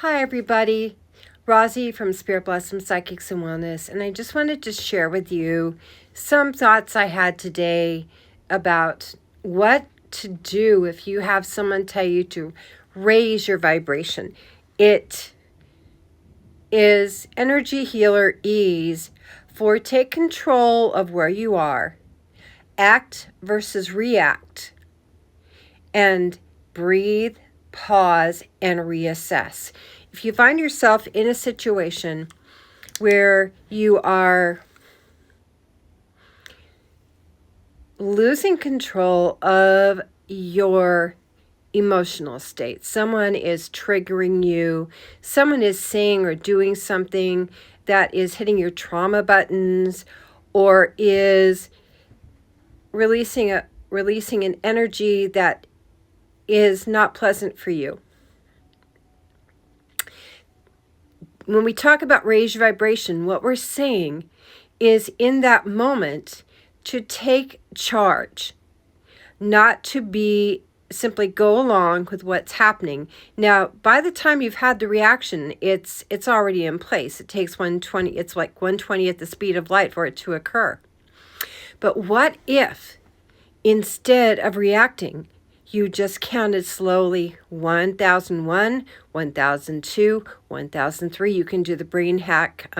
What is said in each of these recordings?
Hi, everybody. Rosie from Spirit Blossom Psychics and Wellness, and I just wanted to share with you some thoughts I had today about what to do if you have someone tell you to raise your vibration. It is Energy Healer Ease for take control of where you are, act versus react, and breathe, pause, and reassess. If you find yourself in a situation where you are losing control of your emotional state, someone is triggering you, someone is saying or doing something that is hitting your trauma buttons, or is releasing an energy that is not pleasant for you. When we talk about raise your vibration, what we're saying is in that moment to take charge, not to be simply go along with what's happening. Now, by the time you've had the reaction, it's already in place. It takes 120, it's like 120 at the speed of light for it to occur. But what if instead of reacting, you just counted slowly 1001, 1002, 1003. You can do the brain hack,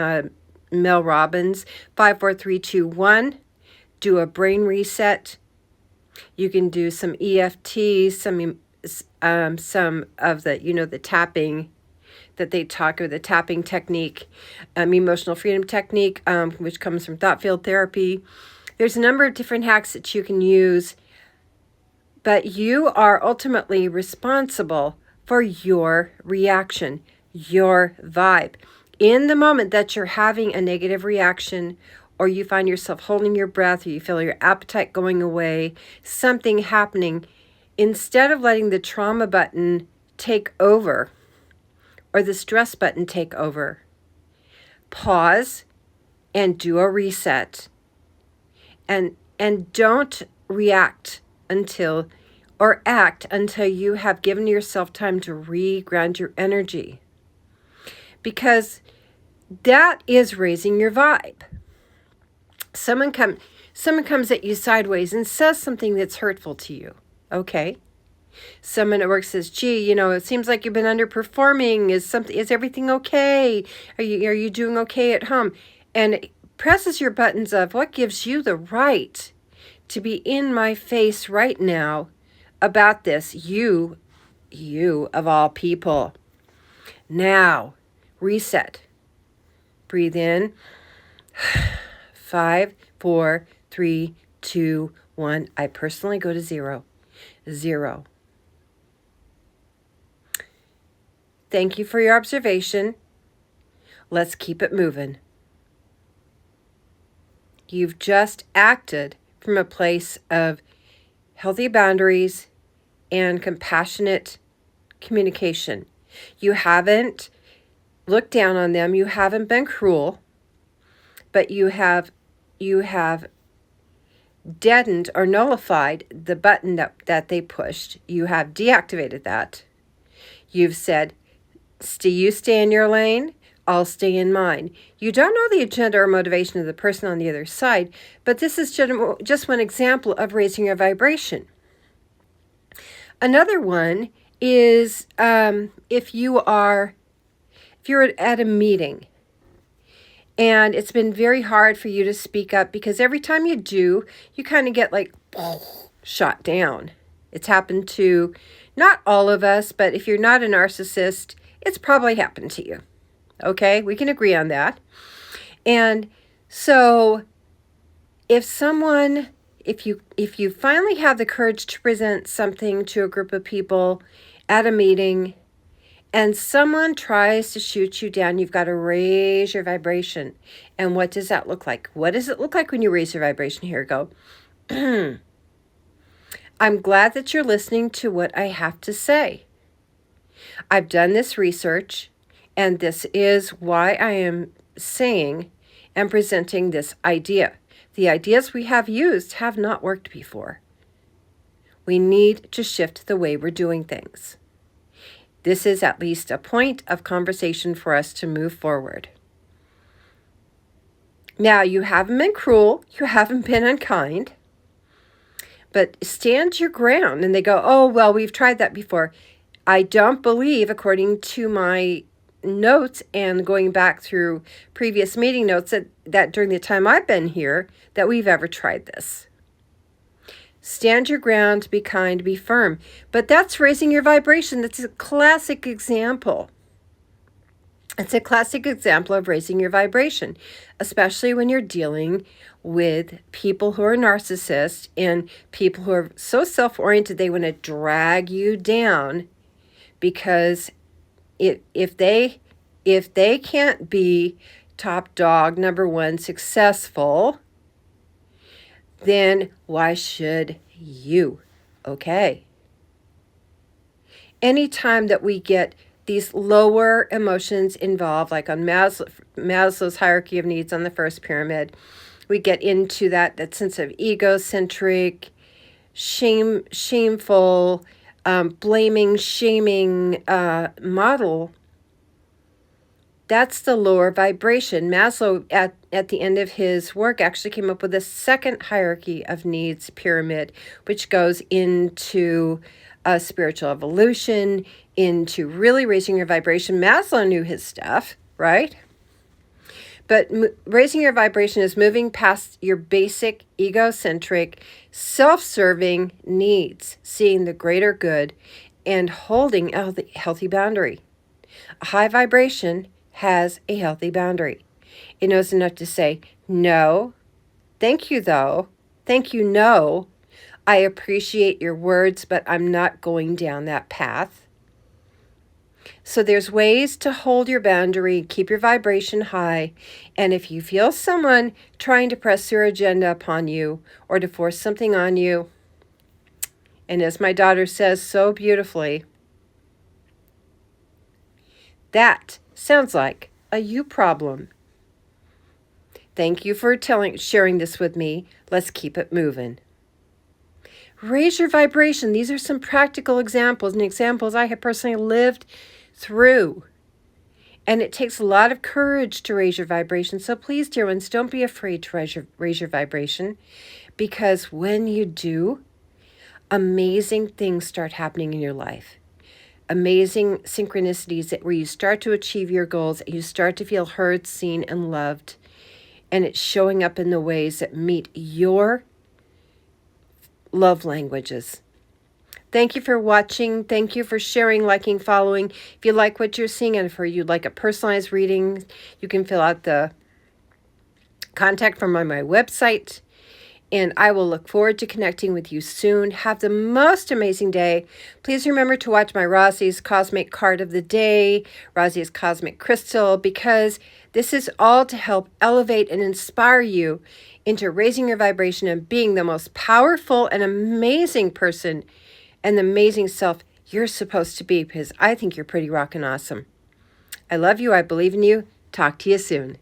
Mel Robbins, 5, 4, 3, 2, 1. Do a brain reset. You can do some EFT, some of the, the tapping that they talk, or the tapping technique, emotional freedom technique, which comes from thought field therapy. There's a number of different hacks that you can use, but you are ultimately responsible for your reaction, your vibe. In the moment that you're having a negative reaction, or you find yourself holding your breath, or you feel your appetite going away, something happening, instead of letting the trauma button take over, or the stress button take over, pause and do a reset. And don't react until, or act until you have given yourself time to reground your energy. Because that is raising your vibe. Someone comes at you sideways and says something that's hurtful to you. Okay. Someone at work says, gee, it seems like you've been underperforming. Is everything okay? Are you doing okay at home? And it presses your buttons of what gives you the right to be in my face right now about this. You of all people. Now, reset. Breathe in. 5, 4, 3, 2, 1. I personally go to 0. 0. Thank you for your observation. Let's keep it moving. You've just acted from a place of healthy boundaries and compassionate communication. You haven't looked down on them. You haven't been cruel, but you have deadened or nullified the button that they pushed. You have deactivated that. You've said, you stay in your lane, I'll stay in mine. You don't know the agenda or motivation of the person on the other side, but this is just one example of raising your vibration. Another one is if you're at a meeting and it's been very hard for you to speak up, because every time you do, you kind of get like shot down. It's happened to not all of us, but if you're not a narcissist, it's probably happened to you. Okay, we can agree on that. And so if you finally have the courage to present something to a group of people at a meeting, and someone tries to shoot you down, you've got to raise your vibration. And what does that look like? What does it look like when you raise your vibration? Here we go. I'm glad that you're listening to what I have to say. I've done this research, and this is why I am saying and presenting this idea. The ideas we have used have not worked before. We need to shift the way we're doing things. This is at least a point of conversation for us to move forward. Now, you haven't been cruel, you haven't been unkind, but stand your ground. And they go, oh, well, we've tried that before. I don't believe, according to my notes and going back through previous meeting notes, that during the time I've been here, that we've ever tried this. Stand your ground, be kind, be firm. But that's raising your vibration. That's a classic example. It's a classic example of raising your vibration, especially when you're dealing with people who are narcissists and people who are so self-oriented they want to drag you down, because if they can't be top dog, number one, successful, then why should you? Okay. Anytime that we get these lower emotions involved, like on Maslow's hierarchy of needs on the first pyramid, we get into that sense of egocentric, shameful, blaming, shaming model. That's the lower vibration. Maslow, at the end of his work, actually came up with a second hierarchy of needs pyramid, which goes into spiritual evolution, into really raising your vibration. Maslow knew his stuff, right? But raising your vibration is moving past your basic egocentric, self-serving needs, seeing the greater good, and holding a healthy boundary. A high vibration has a healthy boundary. It knows enough to say, no, thank you though, thank you, no, I appreciate your words, but I'm not going down that path. So there's ways to hold your boundary, keep your vibration high, and if you feel someone trying to press their agenda upon you or to force something on you, and as my daughter says so beautifully, that sounds like a you problem. Thank you for sharing this with me. Let's keep it moving. Raise your vibration. These are some practical examples and examples I have personally lived through. And it takes a lot of courage to raise your vibration. So please, dear ones, don't be afraid to raise your vibration, because when you do, amazing things start happening in your life. Amazing synchronicities where you start to achieve your goals, and you start to feel heard, seen, and loved. And it's showing up in the ways that meet your love languages. Thank you for watching. Thank you for sharing, liking, following. If you like what you're seeing and if you'd like a personalized reading, you can fill out the contact form on my website. And I will look forward to connecting with you soon. Have the most amazing day. Please remember to watch my Rosie's Cosmic Card of the Day, Rosie's Cosmic Crystal, because this is all to help elevate and inspire you into raising your vibration and being the most powerful and amazing person and the amazing self you're supposed to be, because I think you're pretty rockin' awesome. I love you. I believe in you. Talk to you soon.